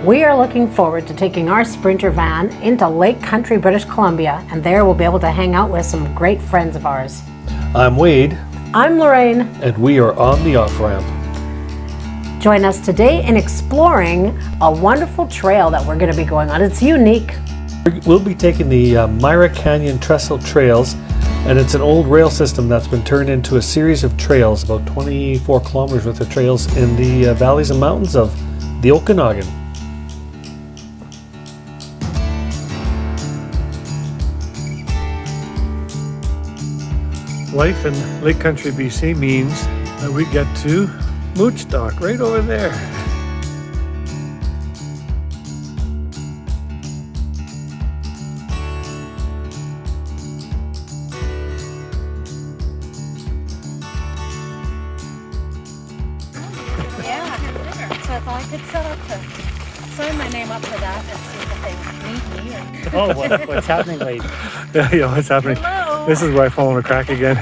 We are looking forward to taking our Sprinter van into Lake Country, British Columbia, and there we'll be able to hang out with some great friends of ours. I'm Wade. I'm Lorraine. And we are on the off-ramp. Join us today in exploring a wonderful trail that we're going to be going on. It's unique. We'll be taking the Myra Canyon Trestle Trails, and it's an old rail system that's been turned into a series of trails, about 24 kilometers worth of trails in the valleys and mountains of the Okanagan. Life in Lake Country, BC means that we get to Mooch-dock right over there. So I thought I could set up to sign my name up for that and see if they need me. Oh, what's happening, Wade? Yeah, what's happening? Hello. This is where I fall in a crack again.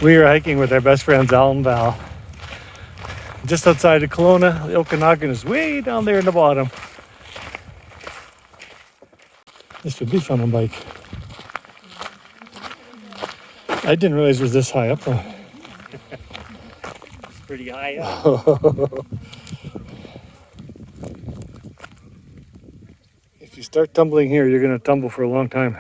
We are hiking with our best friends, Al and Val. Just outside of Kelowna. The Okanagan is way down there in the bottom. This would be fun on bike. I didn't realize it was this high up though. It's pretty high up. If you start tumbling here, you're going to tumble for a long time.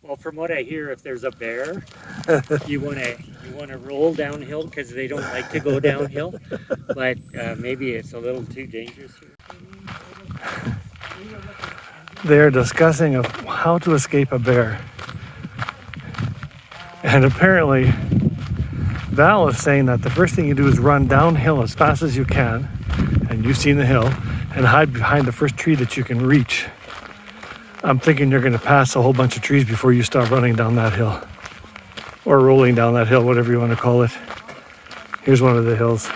Well, from what I hear, if there's a bear, you want to roll downhill because they don't like to go downhill. But maybe it's a little too dangerous here. They're discussing of how to escape a bear. And apparently, Val is saying that the first thing you do is run downhill as fast as you can, and you've seen the hill, and hide behind the first tree that you can reach. I'm thinking you're going to pass a whole bunch of trees before you start running down that hill. Or rolling down that hill, whatever you want to call it. Here's one of the hills.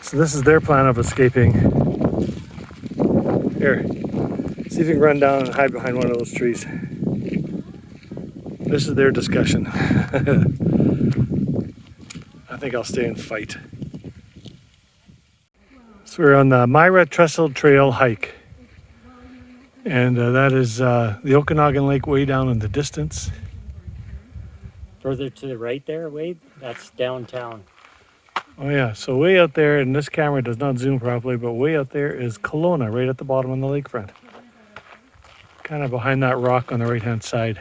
So this is their plan of escaping. Here, see if you can run down and hide behind one of those trees. This is their discussion. I think I'll stay and fight. So we're on the Myra Trestle Trail hike. And that is the Okanagan Lake way down in the distance. Further to the right there, Wade, that's downtown. Oh yeah, so way out there, and this camera does not zoom properly, but way out there is Kelowna, right at the bottom on the lakefront. Kind of behind that rock on the right-hand side.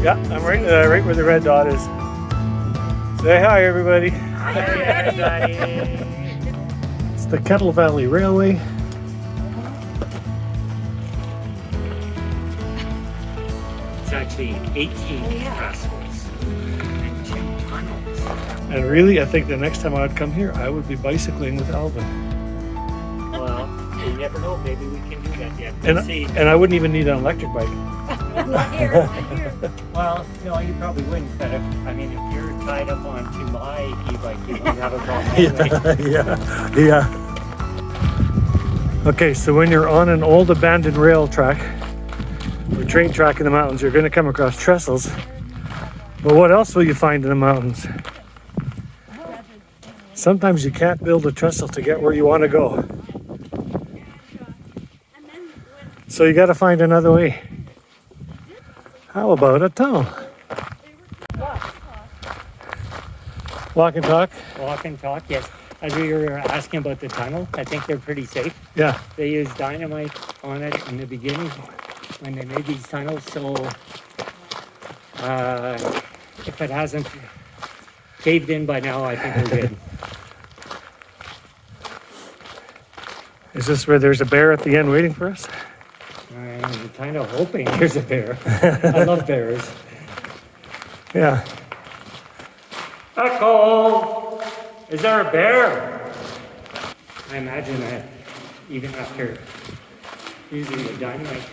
Yeah, I'm right where the red dot is. Say hi, everybody. Hi, everybody. It's the Kettle Valley Railway. It's actually 18 trestles and 2 tunnels. And really, I think the next time I would come here, I would be bicycling with Alvin. Well, you never know. Maybe we can do that yet. And I wouldn't even need an electric bike. Not here. Well, no, you probably wouldn't. But if you're tied up onto my e-bike, you wouldn't have a problem. Anyway. Yeah. Okay, so when you're on an old abandoned rail track or train track in the mountains, you're going to come across trestles. But what else will you find in the mountains? Sometimes you can't build a trestle to get where you want to go. So you got to find another way. How about a tunnel? Walk and talk? Walk and talk, yes. As we were asking about the tunnel, I think they're pretty safe. Yeah. They used dynamite on it in the beginning when they made these tunnels, so if it hasn't caved in by now, I think we're good. Is this where there's a bear at the end waiting for us? I'm kind of hoping there's a bear. I love bears. Yeah. Echo! Is there a bear? I imagine that even after using the dynamite,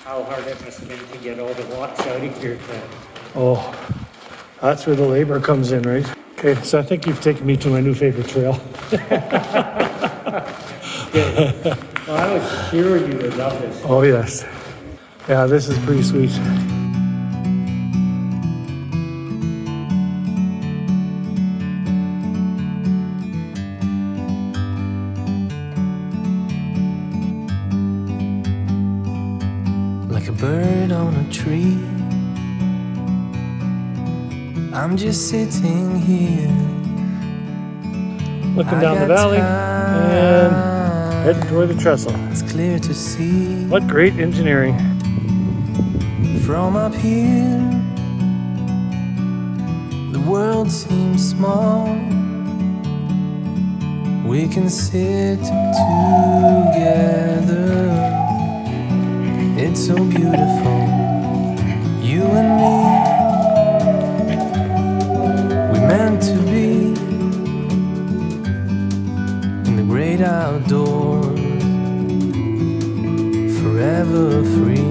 how hard it must have been to get all the rocks out of here. Oh, that's where the labor comes in, right? Okay, so I think you've taken me to my new favorite trail. Well, I was sure you would love this. Oh, yes. Yeah, this is pretty sweet. Like a bird on a tree, I'm just sitting here. Looking down the valley and heading toward the trestle. It's clear to see What great engineering. from up here. The world seems small. We can sit together. It's so beautiful, you and me. We meant to be in the great outdoors, forever free.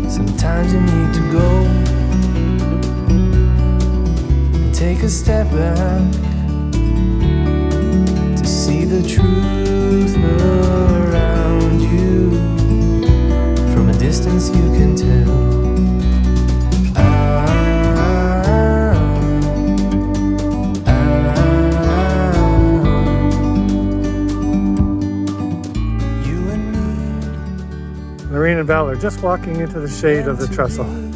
Sometimes you need to go and take a step back to see the truth around you. From a distance you can tell. You and me. Lorraine and Val are just walking into the shade of the trestle. Are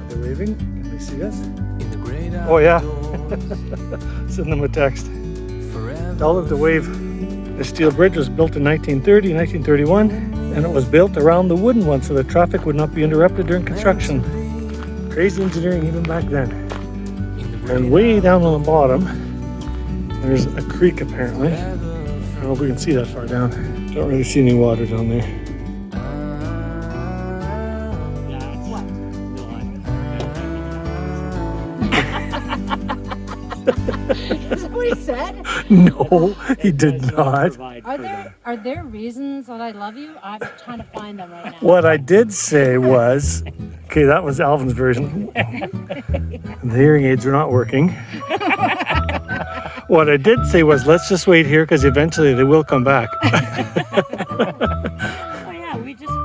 they waving? Can they see us? In the great Oh, yeah. outdoors, Send them a text. forever. Tell them to wave. The steel bridge was built in 1930, 1931, and it was built around the wooden one so that traffic would not be interrupted during construction. Crazy engineering even back then. And way down on the bottom, there's a creek apparently. I don't know if we can see that far down. Don't really see any water down there. Is that what he said? No, he did not. Are there reasons that I love you? I'm trying to find them right now. What I did say was, okay, that was Alvin's version. The hearing aids are not working. What I did say was, let's just wait here because eventually they will come back. Oh yeah,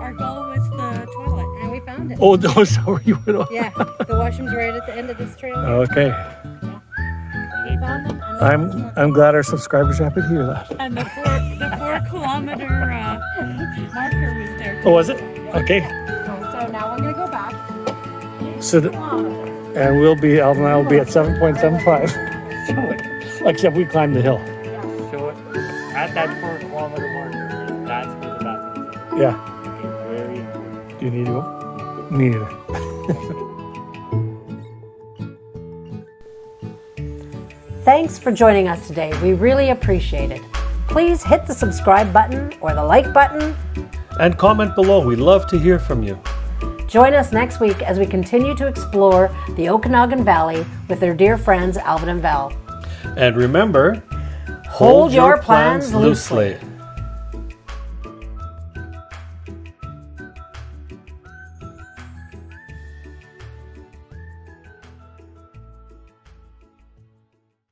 our goal was the toilet, and we found it. Oh, no, so you went on. Yeah, the washroom's right at the end of this trail. Okay. We found them. And I'm glad our subscribers are happy to hear that. And the 4-kilometer marker was there. Oh, was it? Okay. So now I'm gonna go back. So, and Alvin and I will be at 7.75. Except we climbed the hill. Show it. At that 4-kilometer marker, that's where the bathroom is. Yeah. Very important. Do you need to go? Me neither. Thanks for joining us today. We really appreciate it. Please hit the subscribe button or the like button. And comment below. We'd love to hear from you. Join us next week as we continue to explore the Okanagan Valley with their dear friends Alvin and Val. And remember, Hold your plans loosely.